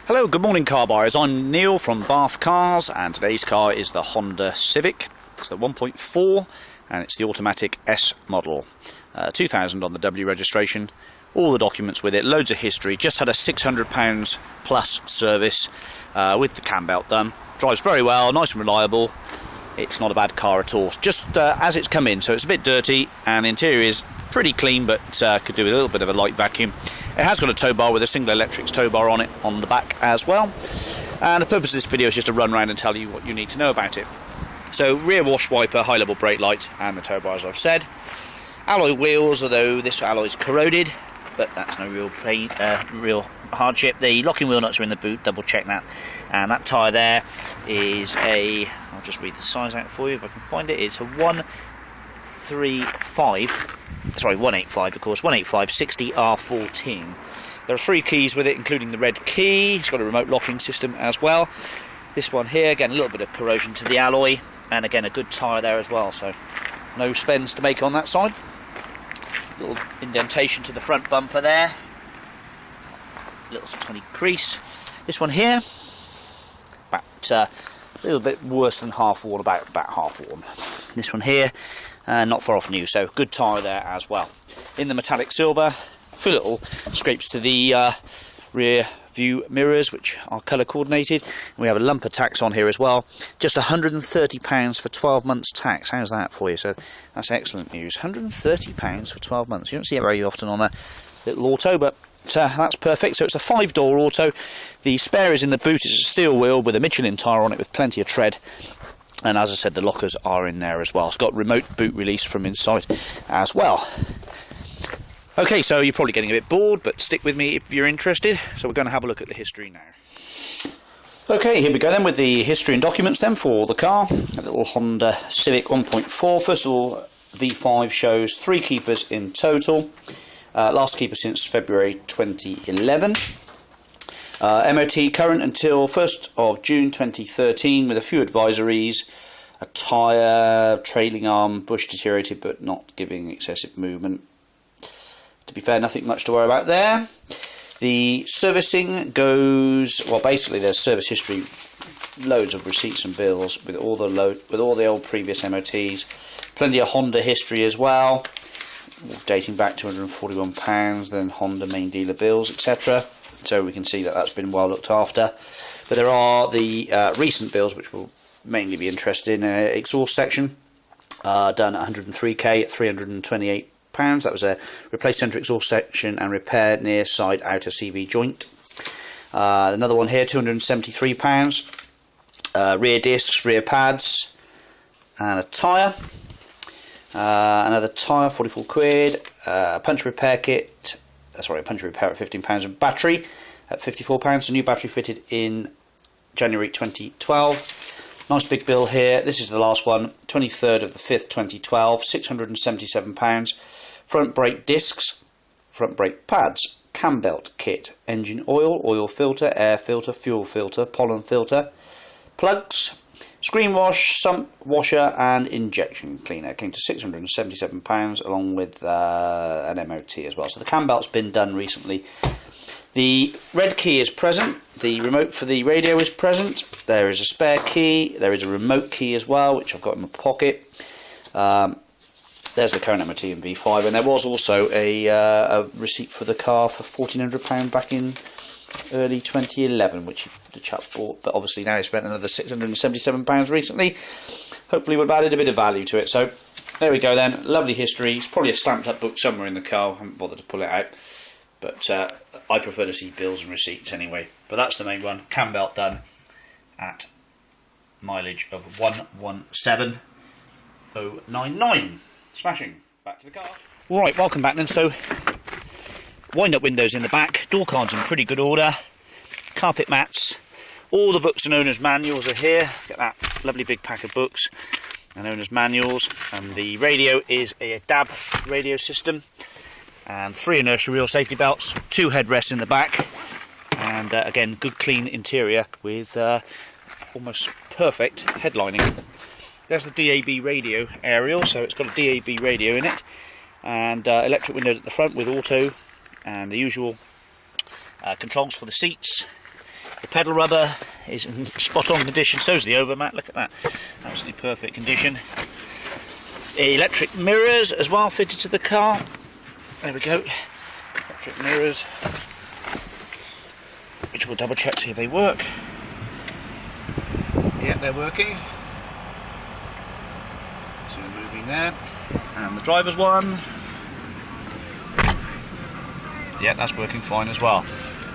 Hello, good morning car buyers. I'm Neil from Bathcars, and today's car is the Honda Civic. It's the 1.4 and it's the automatic S model. 2000 on the W registration, all the documents with it, loads of history. Just had a £600 plus service with the cam belt done. Drives very well, nice and reliable. It's not a bad car at all. Just as it's come in, so it's a bit dirty, and the interior is pretty clean, but could do with a little bit of a light vacuum. It has got a tow bar with a single electric tow bar on it on the back as well. And the purpose of this video is just to run around and tell you what you need to know about it. So rear wash wiper, high level brake light, and the tow bar, as I've said. Alloy wheels, although this alloy is corroded, but that's no real hardship. The locking wheel nuts are in the boot, double check that. And that tyre there is I'll just read the size out for you if I can find it. It's a 185 of course, 185 60 R14. There are 3 keys with it, including the red key. It's got a remote locking system as well. This one here, again, a little bit of corrosion to the alloy, and again a good tyre there as well, so no spends to make on that side. Little indentation to the front bumper there, little tiny crease. This one here, about a little bit worse than half worn, about half worn. This one here, not far off new, so good tyre there as well. In the metallic silver, a few little scrapes to the rear view mirrors, which are colour coordinated. We have a lumper tax on here as well. Just £130 for 12 months tax. How's that for you? So that's excellent news. £130 for 12 months. You don't see it very often on a little auto, but that's perfect. So it's a 5-door auto. The spare is in the boot. It's a steel wheel with a Michelin tyre on it with plenty of tread. And as I said, the lockers are in there as well. It's got remote boot release from inside as well. Okay, so you're probably getting a bit bored, but stick with me if you're interested. So we're going to have a look at the history now. Okay, here we go then with the history and documents then for the car. A little Honda Civic 1.4. First of all, V5 shows 3 keepers in total. Last keeper since February 2011. MOT current until 1st of June 2013 with a few advisories. A tyre, trailing arm, bush deteriorated but not giving excessive movement. To be fair, nothing much to worry about there. The servicing goes, well, basically there's service history, loads of receipts and bills with all the old previous MOTs. Plenty of Honda history as well, dating back £241, then Honda main dealer bills, etc. So we can see that that's been well looked after. But there are the recent bills, which will mainly be interested in. Exhaust section done at 103k at £328. That was a replace centre exhaust section and repair near side outer CV joint. Another one here, £273. Rear discs, rear pads, and a tyre. Another tyre, 44 quid. Punch repair kit. A punch repair at £15, and battery at £54. A new battery fitted in January 2012. Nice big bill here. This is the last one, 23rd of the 5th 2012, £677. Front brake discs, front brake pads, cam belt kit, engine oil, oil filter, air filter, fuel filter, pollen filter, plugs, screen wash, sump washer and injection cleaner. It came to £677 along with an MOT as well. So the cam belt's been done recently. The red key is present. The remote for the radio is present. There is a spare key. There is a remote key as well, which I've got in my pocket. There's the current MOT in V5, and there was also a receipt for the car for £1,400 back in early 2011, which the chap bought, but obviously now he spent another £677 recently. Hopefully would have added a bit of value to it. So there we go then, lovely history. It's probably a stamped up book somewhere in the car. I haven't bothered to pull it out, but I prefer to see bills and receipts anyway. But that's the main one, cam belt done at mileage of 117,099. Smashing. Back to the car. Right, welcome back then. So, wind-up windows in the back, door cards in pretty good order, carpet mats, all the books and owner's manuals are here. Get that lovely big pack of books and owner's manuals, and the radio is a DAB radio system, and 3 inertia wheel safety belts, 2 headrests in the back, and again, good clean interior with almost perfect headlining. There's the DAB radio aerial, so it's got a DAB radio in it, and electric windows at the front with auto and the usual controls for the seats. The pedal rubber is in spot on condition, so is the overmat, look at that, absolutely perfect condition. Electric mirrors as well fitted to the car, there we go, electric mirrors, which we'll double check, see if they work. Yeah, they're working. So they're moving there. And the driver's one. Yeah, that's working fine as well.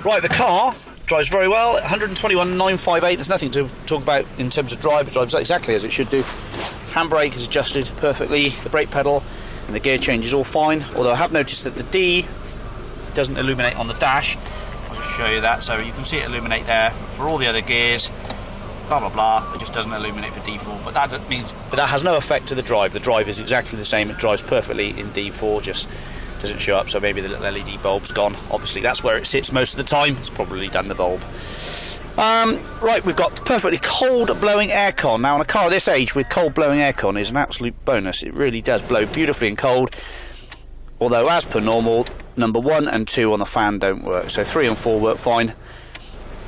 Right, the car drives very well, 121,958. There's nothing to talk about in terms of drive. It drives exactly as it should do. Handbrake is adjusted perfectly. The brake pedal and the gear change is all fine. Although I have noticed that the D doesn't illuminate on the dash. I'll just show you that. So you can see it illuminate there for all the other gears. Blah blah blah. It just doesn't illuminate for D4. But that has no effect to the drive. The drive is exactly the same. It drives perfectly in D4. Just doesn't show up, so maybe the little LED bulb's gone. Obviously that's where it sits most of the time. It's probably done the bulb. Right, we've got perfectly cold blowing aircon. Now on a car this age with cold blowing aircon is an absolute bonus. It really does blow beautifully and cold, although as per normal number 1 and 2 on the fan don't work, so 3 and 4 work fine,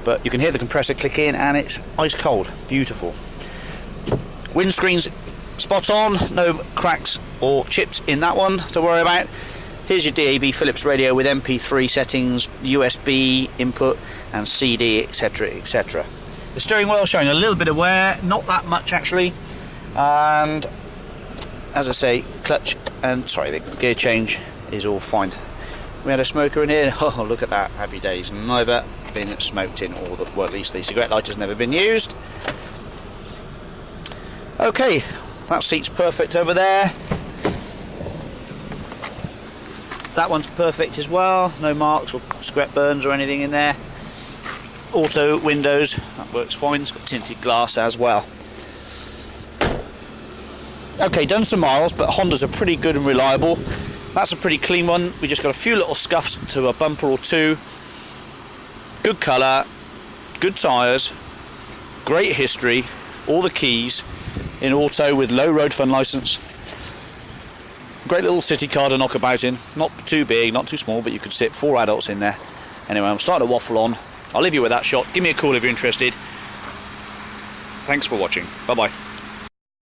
but you can hear the compressor click in and it's ice cold. Beautiful. Windscreen's spot on, no cracks or chips in that one to worry about. Here's your DAB Philips radio with MP3 settings, USB input and CD, etc, etc. The steering wheel showing a little bit of wear, not that much actually, and as I say, clutch and the gear change is all fine. We had a smoker in here. Oh, look at that, happy days. Never been smoked in, or well, at least the cigarette lighter's never been used. Okay, that seat's perfect over there. That one's perfect as well, no marks or scrap burns or anything in there. Auto windows, that works fine, it's got tinted glass as well. Okay, done some miles, but Hondas are pretty good and reliable. That's a pretty clean one. We just got a few little scuffs to a bumper or two. Good colour, good tyres, great history, all the keys in auto with low road fund licence. Great little city car to knock about in. Not too big, not too small, but you could sit 4 adults in there. Anyway, I'm starting to waffle on. I'll leave you with that shot. Give me a call if you're interested. Thanks for watching. Bye-bye.